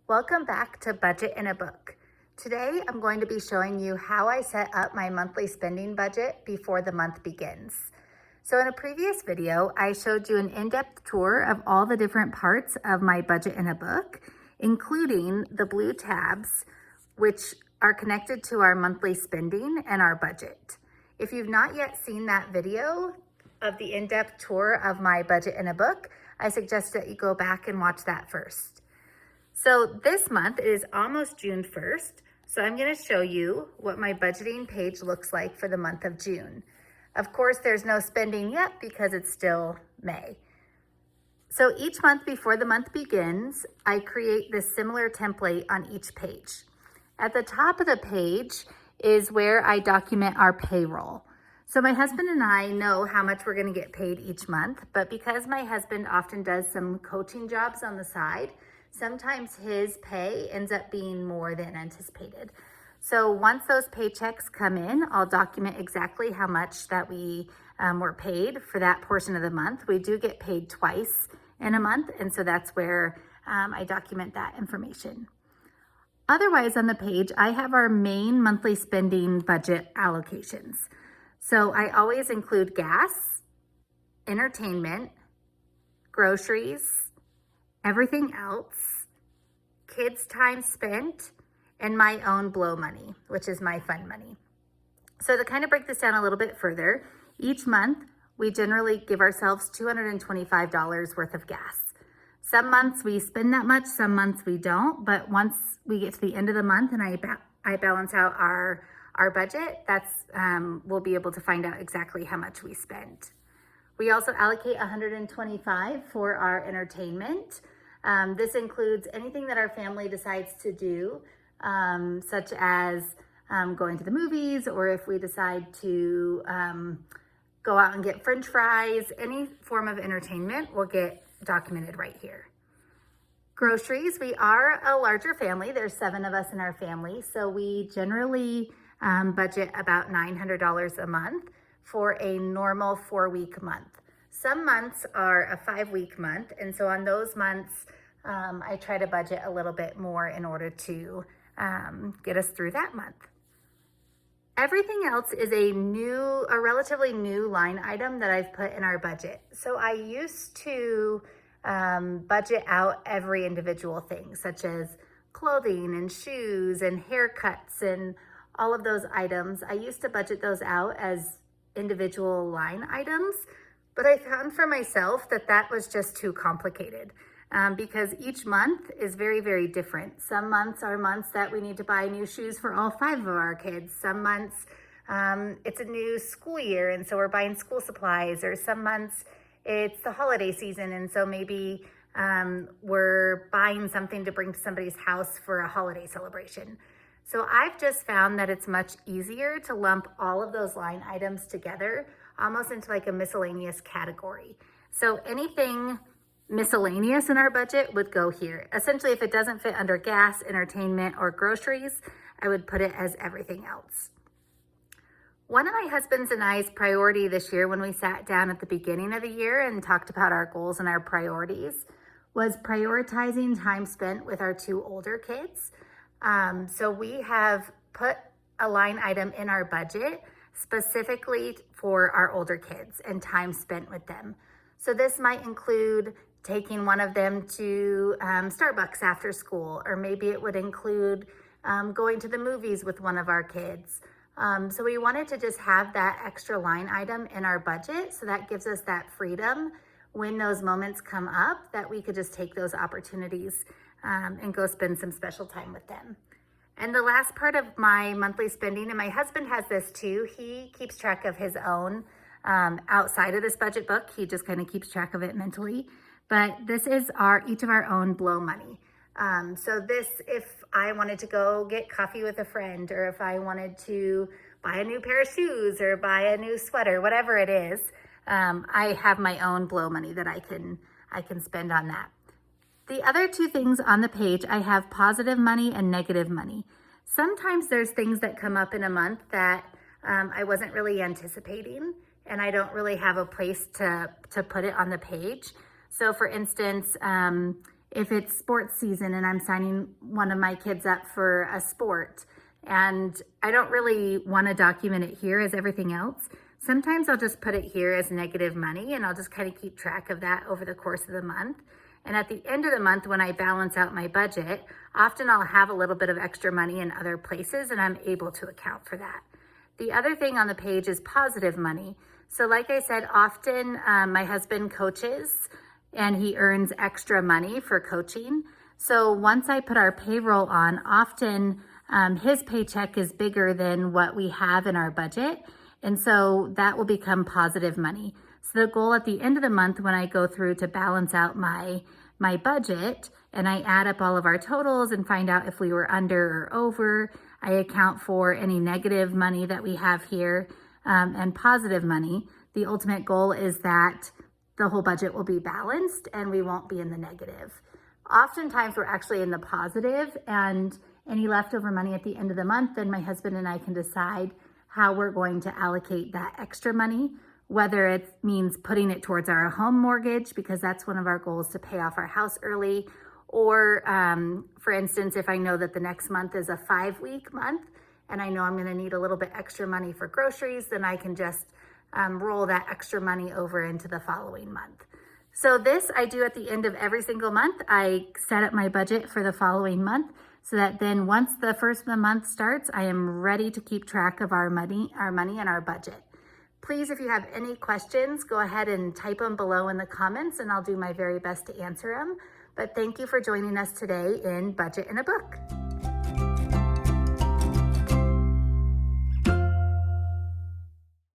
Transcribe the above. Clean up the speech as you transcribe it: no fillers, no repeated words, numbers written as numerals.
Welcome back to Budget in a Book. Today, I'm going to be showing you how I set up my monthly spending budget before the month begins. So in a previous video, I showed you an in-depth tour of all the different parts of my budget in a book, including the blue tabs, which are connected to our monthly spending and our budget. If you've not yet seen that video of the in-depth tour of my budget in a book, I suggest that you go back and watch that first. So this month is almost June 1st, so I'm going to show you what my budgeting page looks like for the month of June. Of course, there's no spending yet because it's still May. So each month before the month begins, I create this similar template on each page. At the top of the page is where I document our payroll. So my husband and I know how much we're going to get paid each month, but because my husband often does some coaching jobs on the side, sometimes his pay ends up being more than anticipated. So once those paychecks come in, I'll document exactly how much that we were paid for that portion of the month. We do get paid twice in a month, and so that's where I document that information. Otherwise on the page, I have our main monthly spending budget allocations. So I always include gas, entertainment, groceries, everything else, kids' time spent, and my own blow money, which is my fun money. So to kind of break this down a little bit further, each month we generally give ourselves $225 worth of gas. Some months we spend that much, some months we don't, but once we get to the end of the month and I balance out our budget, we'll be able to find out exactly how much we spent. We also allocate $125 for our entertainment. This includes anything that our family decides to do, such as going to the movies, or if we decide to go out and get French fries, any form of entertainment will get documented right here. Groceries, we are a larger family. There's 7 of us in our family, so we generally budget about $900 a month for a normal 4-week month. Some months are a 5-week month, and so on those months, I try to budget a little bit more in order to get us through that month. Everything else is a relatively new line item that I've put in our budget. So I used to budget out every individual thing, such as clothing and shoes and haircuts and all of those items. I used to budget those out as individual line items, but I found for myself that was just too complicated because each month is very, very different. Some months are months that we need to buy new shoes for all 5 of our kids. Some months it's a new school year, and so we're buying school supplies, or some months it's the holiday season, and so maybe we're buying something to bring to somebody's house for a holiday celebration. So I've just found that it's much easier to lump all of those line items together, almost into like a miscellaneous category. So anything miscellaneous in our budget would go here. Essentially, if it doesn't fit under gas, entertainment, or groceries, I would put it as everything else. One of my husband's and I's priority this year, when we sat down at the beginning of the year and talked about our goals and our priorities, was prioritizing time spent with our 2 older kids. So we have put a line item in our budget specifically for our older kids and time spent with them. So this might include taking one of them to Starbucks after school, or maybe it would include going to the movies with one of our kids. So we wanted to just have that extra line item in our budget, so that gives us that freedom when those moments come up, that we could just take those opportunities and go spend some special time with them. And the last part of my monthly spending, and my husband has this too, he keeps track of his own outside of this budget book. He just kind of keeps track of it mentally. But this is each of our own blow money. So this, if I wanted to go get coffee with a friend, or if I wanted to buy a new pair of shoes or buy a new sweater, whatever it is, I have my own blow money that I can spend on that. The other 2 things on the page, I have positive money and negative money. Sometimes there's things that come up in a month that I wasn't really anticipating, and I don't really have a place to put it on the page. So for instance, if it's sports season and I'm signing one of my kids up for a sport and I don't really want to document it here as everything else, sometimes I'll just put it here as negative money and I'll just kind of keep track of that over the course of the month. And at the end of the month, when I balance out my budget, often I'll have a little bit of extra money in other places and I'm able to account for that. The other thing on the page is positive money. So like I said, often my husband coaches and he earns extra money for coaching. So once I put our payroll on, often his paycheck is bigger than what we have in our budget. And so that will become positive money. So the goal at the end of the month when I go through to balance out my budget and I add up all of our totals and find out if we were under or over, I account for any negative money that we have here and positive money. The ultimate goal is that the whole budget will be balanced and we won't be in the negative. Oftentimes we're actually in the positive, and any leftover money at the end of the month, then my husband and I can decide how we're going to allocate that extra money, whether it means putting it towards our home mortgage, because that's one of our goals, to pay off our house early. Or for instance, if I know that the next month is a 5-week month and I know I'm gonna need a little bit extra money for groceries, then I can just roll that extra money over into the following month. So this I do at the end of every single month. I set up my budget for the following month so that then once the first of the month starts, I am ready to keep track of our money and our budget. Please, if you have any questions, go ahead and type them below in the comments and I'll do my very best to answer them. But thank you for joining us today in Budget in a Book.